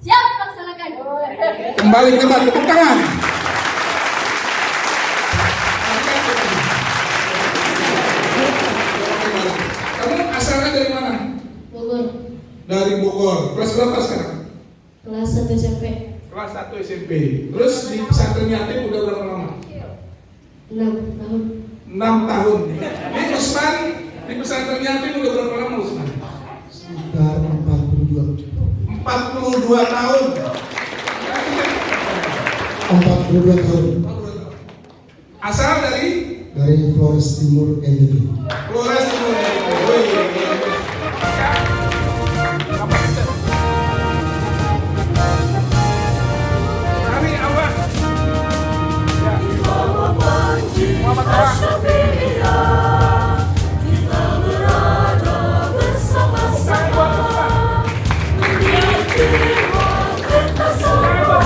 Siap, laksanakan. Kembali ke tempat, tepuk tangan. Kamu asalnya dari mana? Bogor. Dari Bogor. Kelas berapa sekarang? Kelas 1 SMP. Kelas 1 SMP. Terus di pesantren yatim udah berapa lama? 6 tahun. 6 tahun. Ini Usman di pesantren yatim udah berapa lama Usman? Sekitar 42 tahun. 42 tahun Asal dari Flores Timur NTB. Flores Timur. Kami awak. Ya. Muhammad Awak. Kita berada bersama-sama menjadi kita semua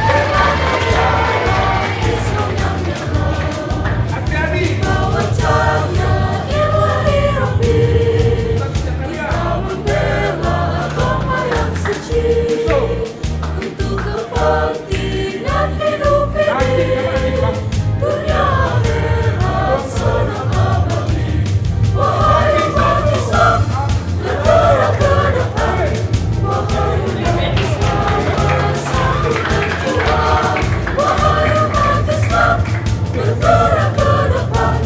dengan ajaran Islam yang nyata. Hati-hati. Bawa cahaya ilahi Rabbi, kita membela agama yang suci untuk kepentingan hidup ini. Dunia akhirat senang abadi. Wahai umat Islam, bergerak ke depan. Wahai umat Islam, bersatu berjuang. Wahai umat Islam, bergerak ke depan.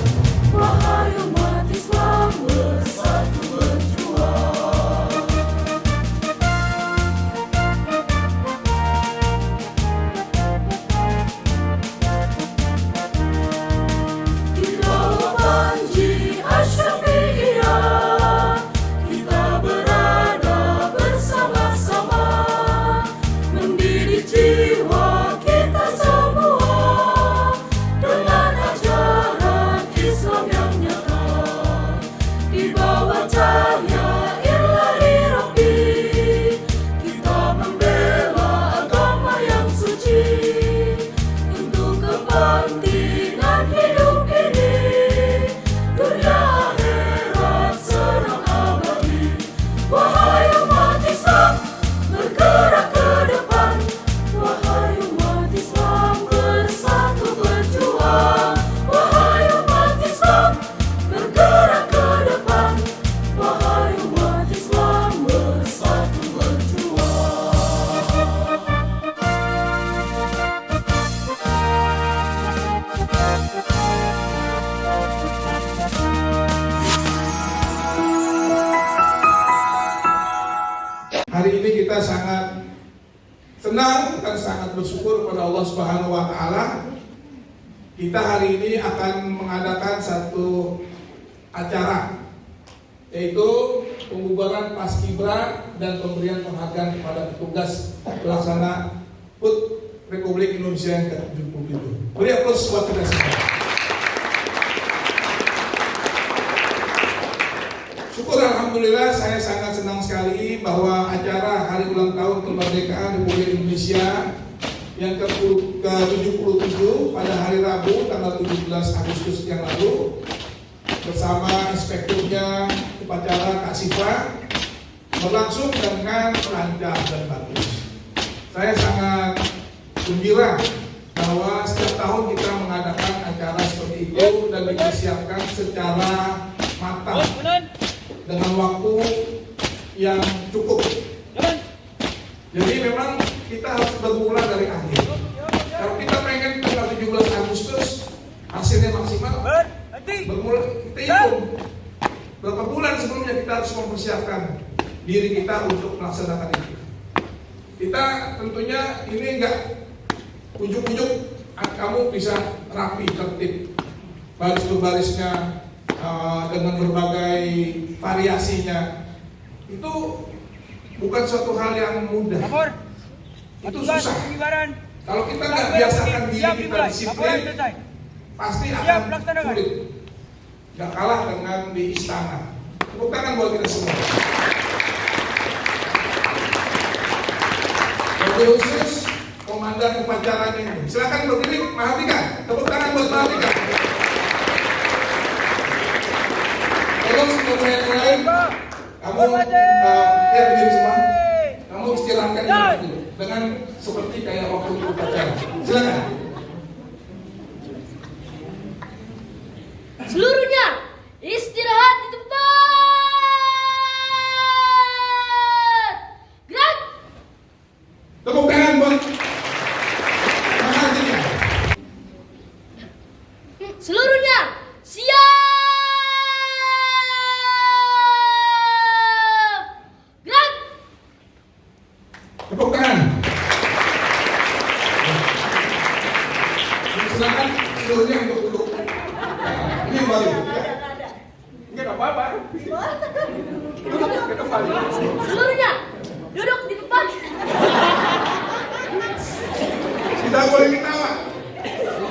Wahai umat Islam, bersatu berjuang. Di bawah panji Asy-Syafi'iyah kita berada bersama-sama mendidik jiwa kita semua dengan ajaran Islam yang nyata. Di bawah cahaya ilahi Rabbi, kita membela agama yang suci untuk kepentingan hidup ini. Dunia akhirat senang abadi. Wahai umat Islam, bergerak ke depan. Wahai umat Islam, bersatu berjuang. Wahai umat Islam, bergerak ke depan. Wahai umat Islam, bersatu berjuang. Hari ini kita sangat senang dan sangat bersyukur kepada Allah Subhanahu wa taala. Kita hari ini akan mengadakan satu acara, yaitu pembubaran Paskibra dan pemberian penghargaan kepada petugas pelaksana HUT Republik Indonesia yang ke-77. Beri aplaus buat kita semua. Syukur alhamdulillah, saya sangat senang sekali bahwa acara Hari Ulang Tahun Kemerdekaan Republik Indonesia yang ke-77 pada hari Rabu tanggal 17 Agustus yang lalu bersama inspekturnya upacara Kak Siva berlangsung dengan lancar dan bagus. Saya sangat gembira bahwa setiap tahun kita mengadakan acara seperti itu dan dipersiapkan secara matang dengan waktu yang cukup. Jadi memang kita harus bermula dari akhir. Kalau kita pengen tanggal 17 Agustus hasilnya maksimal, bermula kita hitung berapa bulan sebelumnya kita harus mempersiapkan diri kita untuk melaksanakan itu. Kita tentunya ini enggak ujuk-ujuk kamu bisa rapi, tertib, baris berbarisnya dengan berbagai variasinya. Itu bukan suatu hal yang mudah. Itu susah. Kalau kita nggak biasakan diri kita disiplin, pasti akan sulit. Gak kalah dengan di istana. Tepuk tangan buat kita semua. Wabil khusus komandan upacaranya ini. Silakan berdiri, Mahardika. Tepuk tangan buat Mahardika. Tolong semua yang lain, kamu berdiri semua. Kamu dengan seperti kayak waktu upacara. Silakan. Seluruhnya istirahat di tempat. Gerak. Tepuk tangan buat pengantinnya. Seluruhnya siap. Gerak. Tepuk tangan. Silakan seluruhnya untuk duduk. Ini yang baru. Enggak apa-apa. Duduk ke tempat. Seluruhnya duduk di tempat. Tidak boleh ketawa.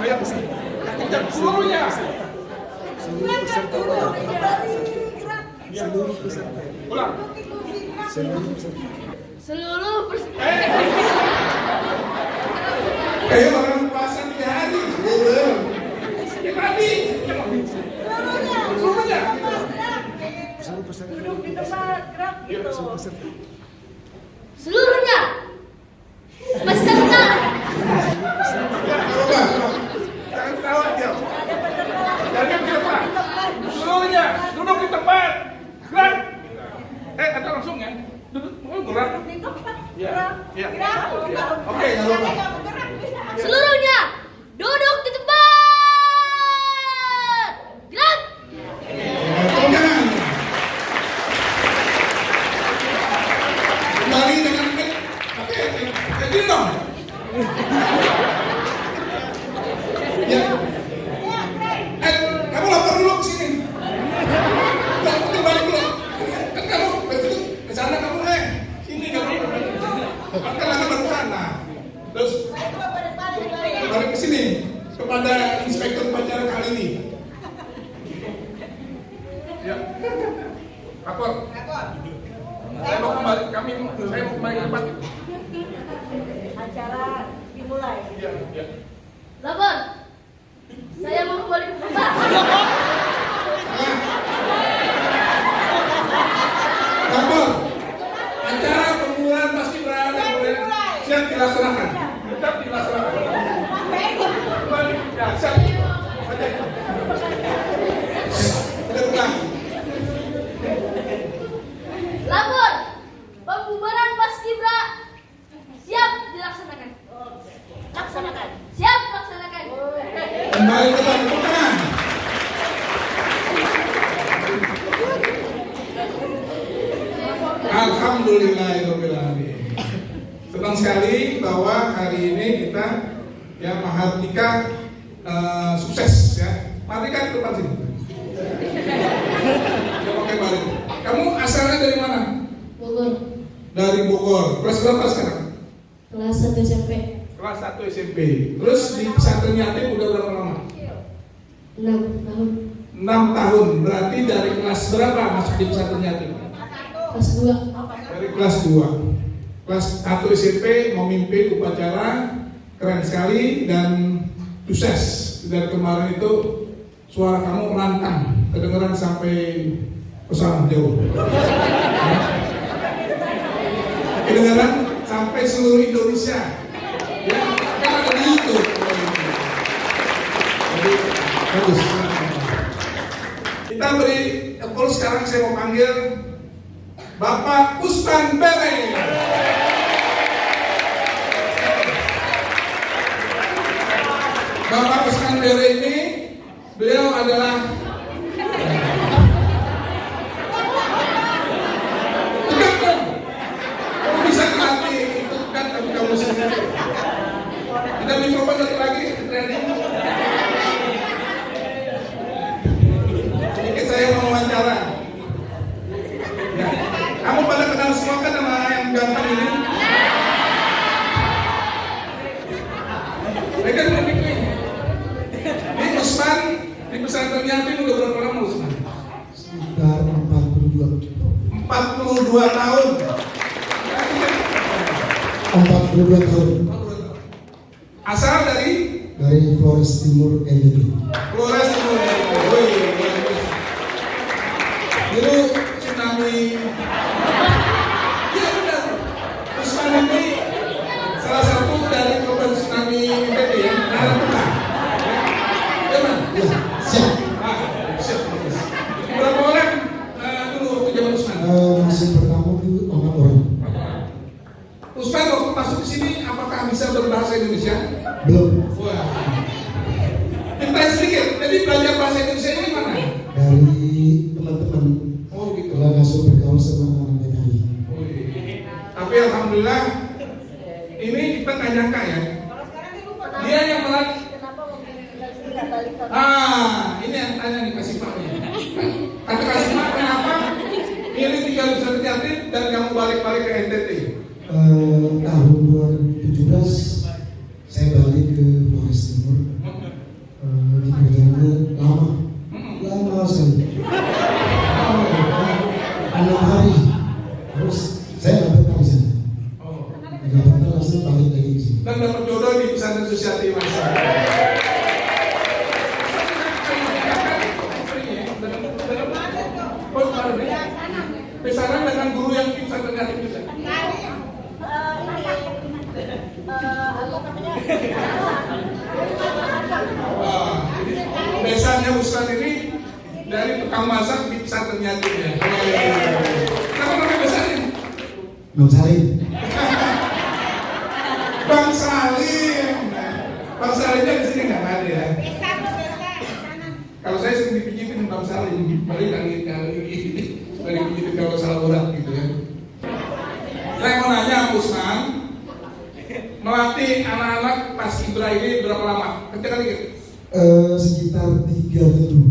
Ayo. Seluruhnya. Ulang. Seluruh Kayak orang puasa 3 hari. Belum. Ya tadi. Seluruhnya. Duduk di tempat, gerak gitu. Seluruhnya peserta. Coba. Jangan ketawa dia. Jangan ketawa. Seluruhnya duduk di tempat. Gerak. Kata langsung ya. Duduk. Gerak. Di tempat, Ya. gerak. Ya. Gerak. Oke, enggak apa-apa. Seluruhnya duduk di tempat. Gerak. Tepuk tangan. Kembali dengan jadi dong. Ya. Kamu lapor dulu ke sini. Kembali dulu. Kan kamu begitu ke sana kamu sini kamu. Kan lagi baru sana. Terus balik ke sini kepada inspektur upacara kali ini. Ya. Lapor. Saya mau kembali ke tempat. Acara dimulai. Iya, iya. Lapor. Saya mau kembali ke tempat. Lapor. Acara pembulan paskibraka siap dilaksanakan. Siap dilaksanakan. Kembali. Ya, siap. Kita pulang. Lapor. Pembubaran paskibra siap dilaksanakan. Laksanakan. Siap laksanakan. Kembali ke tempat. Tepuk tangan. Alhamdulillahirobbilalamin. Senang sekali bahwa hari ini kita ya Mahardika sukses ya. Mahardika ke depan sini. Ya, pakai balik. Kamu asalnya dari mana? Bogor. Dari Bogor. Kelas berapa sekarang? Kelas 1 SMP. Kelas 1 SMP. Terus di pesantren yatim udah berapa lama? 6 tahun. 6 tahun. Berarti dari kelas berapa masuk di pesantren yatim? Kelas 2. Dari kelas 2. Kelas 1 SMP memimpin upacara keren sekali dan sukses. Dari kemarin itu suara kamu lantang, kedengeran sampai pesan jauh. Kedengeran sampai seluruh Indonesia. Ya, kan ada di YouTube. Jadi bagus. Kita beri applause. Sekarang saya mau panggil Bapak Usman Bere. Bapak Usman Bere ini, beliau adalah tegak dong. Kamu bisa ngelatih itu kan kamu sendiri. Kita mikrofon satu lagi, training. Sedikit saya mau wawancara. Ya. Kamu pada kenal semua kan nama yang ganteng ini? Mereka udah bikin. Ini Usman di pesantren yatim udah berapa lama Usman? Sekitar 42. 42 tahun. 42 tahun. Asal dari Flores Timur NTB. Flores Timur. Woi, bagus. Dulu tsunami. Iya benar. Usman ini semester bahasa Indonesia? Belum. Wah. Kita sedikit. Jadi belajar bahasa Indonesia ini mana? Dari teman-teman. Oh gitu. Kalau langsung bergaul sama anak PKI. Oh, iya. Tapi alhamdulillah ini kita nggak nyangka ya. Kalau sekarang ibu kenapa? Dia yang melat. Kenapa tidak balik ke Ini yang tanya nih Kak Sifahnya. Kata Kak Sifah, kenapa ini tinggal di Santri Yatim dan kamu balik-balik ke NTT? Tahun 2017 saya balik ke Flores Timur. Di perjalanan lama sekali. 6 hari. Terus saya nggak betah di sana. Oh. Nggak betah langsung balik lagi ke sini. Dan dapat jodoh di pesantren Susiati Mas. Pesanan dengan guru yang di pesantren Yatim juga. Besannya Ustaz ini dari tukang masak di pesantren Yatim ya. Kenapa namanya besannya? Belum saling. Bang Salim. Bang Salimnya di sini nggak ada ya. Kalau saya sering dipijitin Bang Salim, balik lagi dipijitin kalau salah urat gitu ya. Saya mau nanya Usman, melatih anak-anak pas Ibra ini berapa lama? Ketika dikit? Sekitar 3 minggu.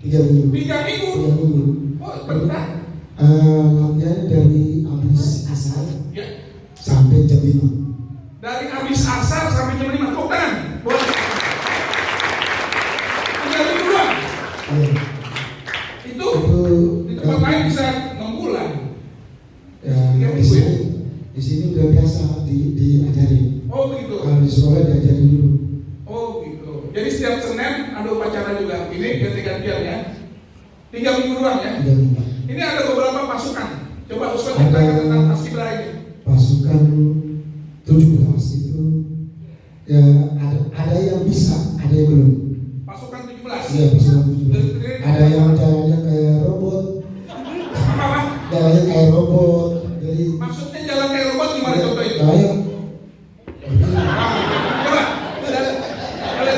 3 minggu. 3 minggu. 3 minggu. Oh, bentar. Latihan dari habis asar Ya. sampai jam 5. Dari habis asar sampai jam 5. Tepuk tangan. Boleh. 3 minggu doang. Itu di tempat lain bisa 6 bulan. Ya, di sini udah biasa diajarin. Oh begitu. Kalau di sekolah diajarin dulu. Oh gitu. Jadi setiap Senin ada upacara juga. Ini ganti-gantian ya. 3 minggu doang ya. 3 minggu. Ini ada beberapa pasukan. Coba Ustaz ceritakan tentang Paskibra ini. Pasukan 17 itu ya ada yang bisa, ada yang belum. Pasukan 17. Iya, pasukan 17. Ada yang jalannya kayak robot, Apa? jalannya kayak robot. Jadi Maksudnya jalan kayak robot gimana contoh itu? ayo. Coba. Ada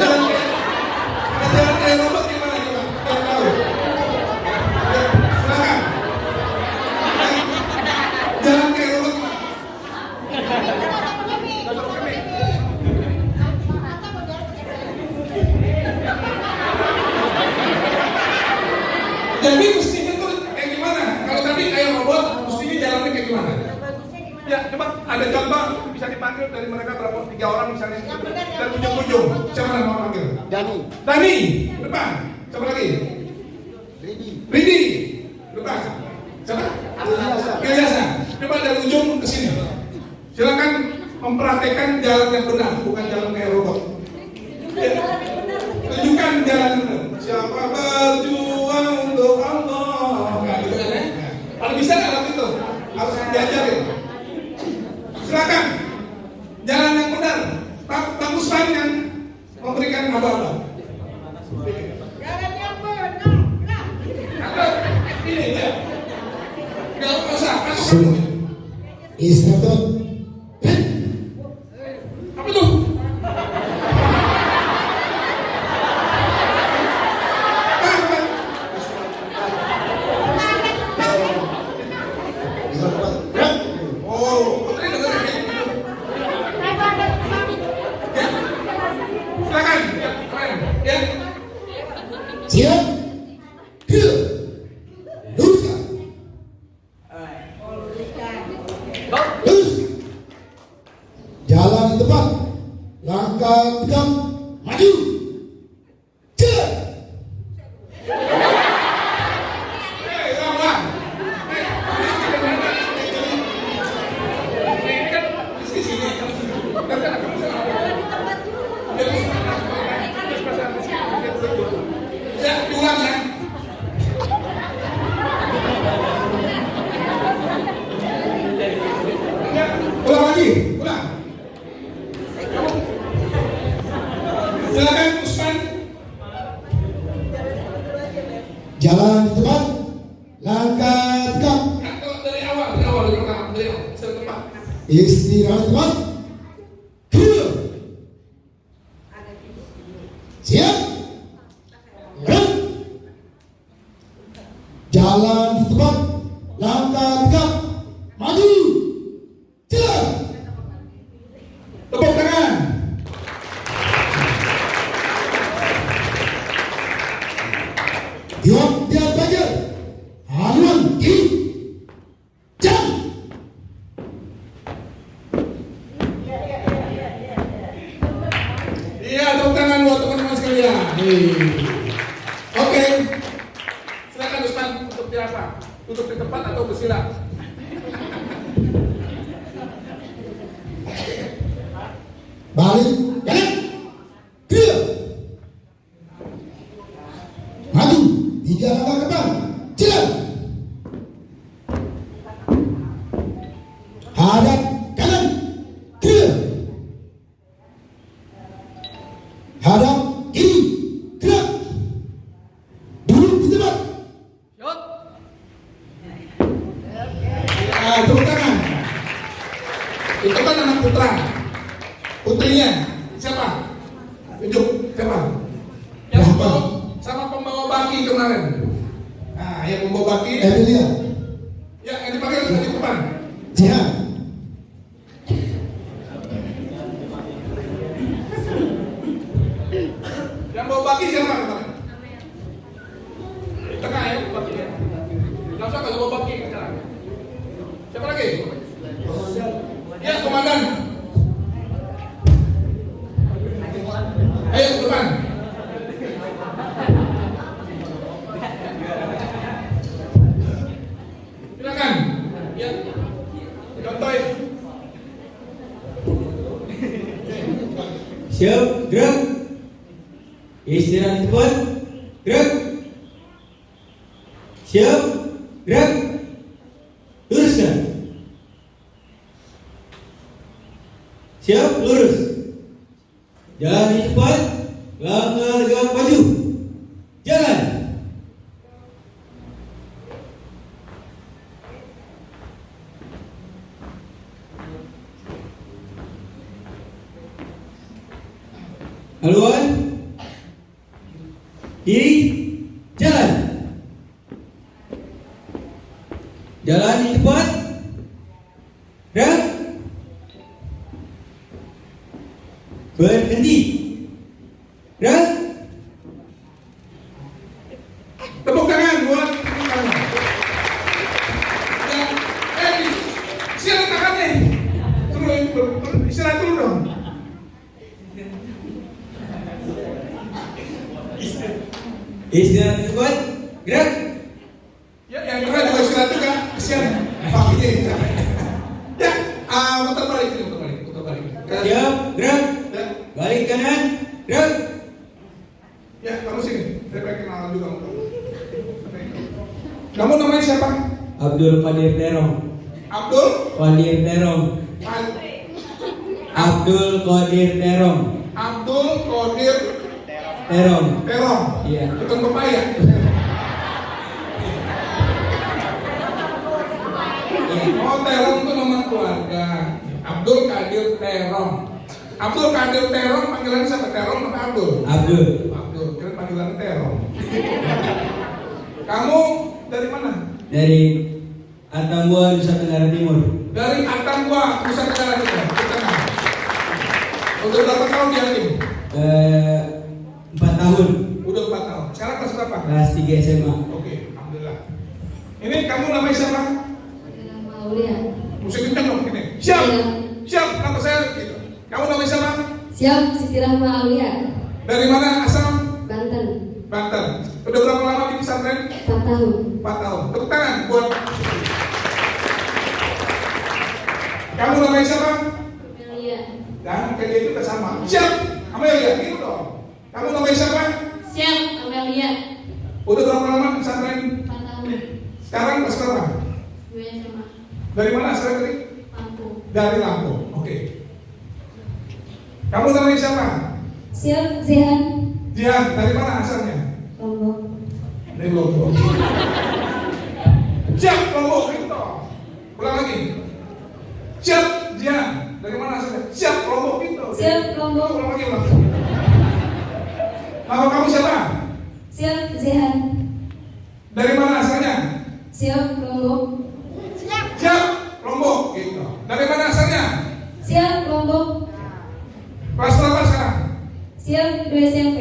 jalan kayak robot gimana coba? Kita tahu. Silakan. Jalan kayak robot gimana? Jadi mestinya tuh kayak gimana? Kalau tadi kayak robot, mestinya jalannya kayak gimana? Ya, coba ada contoh bisa dipanggil dari mereka berapa 3 orang misalnya dari ujung-ujung. Siapa yang mau panggil? Dani, depan. Siapa lagi? Ridi, depan. Siapa? Ilyasa. Coba dari ujung ke sini. Silakan mempraktekkan jalan yang benar, bukan jalan kayak robot. Ya. Tunjukkan jalan benar. Siapa berjuang untuk Allah? Nah, gitu kan ya? Kalau bisa nggak lakukan itu? Harus diajarin. Silakan jalan yang benar. Pak Usman yang memberikan apa-apa. Jalan yang benar. Atau ini ya. Nggak usah. Kamu. Instruktur. Apa tuh? Oh, silakan. Ya, keren. Ya. Siap. Luruskan. Lurus. Jalan di depan. Langkah tegak. Maju. Jalan. Ulang. Ini kan di sini. Ya, diulang ya. Ulang lagi, ulang. Silakan Usman. Jalan di depan. Langkah tegak. Nah, kalau dari awal dari pertama, dari awal, dari tempat. Istirahat teman. Jalan di tempat. Langkah tegap. Maju. Jalan. Tepuk tangan. Tiap tiap belajar. Haluan kiri. Jalan. Iya, tepuk tangan buat teman-teman sekalian. Oke. Silakan Ustaz untuk di apa? Duduk di tempat atau bersila? Balik. Jalan. Clear. Maju. 3 langkah ke depan. Jalan. Hadap kanan. Clear. Hadap kiri. Gerak. Duduk di tempat. Ah, tepuk tangan. Itu kan anak putra. Putrinya siapa? Tunjuk siapa? Yang Siapa? sama pembawa baki kemarin. Nah, yang pembawa baki. Emilia. Ya, yang dipanggil di depan. Jihan. Yang bawa baki siapa kemarin? Di tengah ya, baki ya. Langsung ke bawa baki sekarang. Siapa lagi? Ya, komandan. Ayo ke depan. Silakan. Ya. Contohin. Siap, gerak. Istirahat cepat. Gerak. Siap, gerak. Luruskan. Siap, lurus. Jalan cepat. Langkah tegak maju. Jalan. Haluan. Kiri. Jalan. Jalan di cepat. Gerak. Berhenti. Gerak. Tepuk tangan buat kamu. Ya, siapa tangannya? Suruh istirahat dulu dong. Istirahat cepat. Gerak. Ya, yang berat juga istirahat juga. Kesian. Pakinya ini. Ya, muter balik sini, muter balik. Siap. Gerak. Ya, Balik kanan. Gerak. ya, kamu sini. Saya pengen kenalan juga sama kamu. Kamu namanya siapa? Abdul Qadir Terong. Abdul? Qadir Terong. Abdul Qadir Terong. Abdul Qadir Terong. Terong. Iya. Bukan pepaya. Oh, Terong itu nama keluarga. Abdul Qadir Terong. Abdul Qadir Terong panggilannya siapa? Terong atau Abdul? Abdul. Abdul, kira panggilannya Terong. Kamu dari mana? Dari Atambua, Nusa Tenggara Timur. Dari Atambua, Nusa Tenggara Timur. Udah berapa tahun di Hakim? 4 tahun. Udah 4 tahun. Sekarang kelas berapa? Kelas 3 SMA. Oke, alhamdulillah. Ini kamu namanya siapa? Aulia. Musik kencang dong ini. Siap. Iya. Siap, nama saya gitu. Kamu namanya siapa? Siap, Siti Rahma Aulia. Dari mana asal? Banten. Banten. Udah berapa lama di pesantren? 4 tahun. 4 tahun. Tepuk tangan buat. Kamu namanya siapa? Amelia. Dan kayak dia juga sama. Siap. Amelia, gitu dong. Kamu namanya siapa? Siap, Amelia. Udah berapa lama di pesantren? 4 tahun. Sekarang kelas berapa? Gue sama Dari mana asal tadi? Lampung. Dari Lampung. Oke. Kamu namanya siapa? Siap, Zihan. Jihan. Dari mana asalnya? Lombok. Dari Lombok. Siap, Lombok. Gitu dong. Ulang lagi. Siap, Jihan. Dari mana asalnya? Siap, Lombok. Gitu. Siap, Lombok. Ulang lagi, ulang. Nama kamu siapa? Siap, Zihan. Dari mana asalnya? Ecclesia yang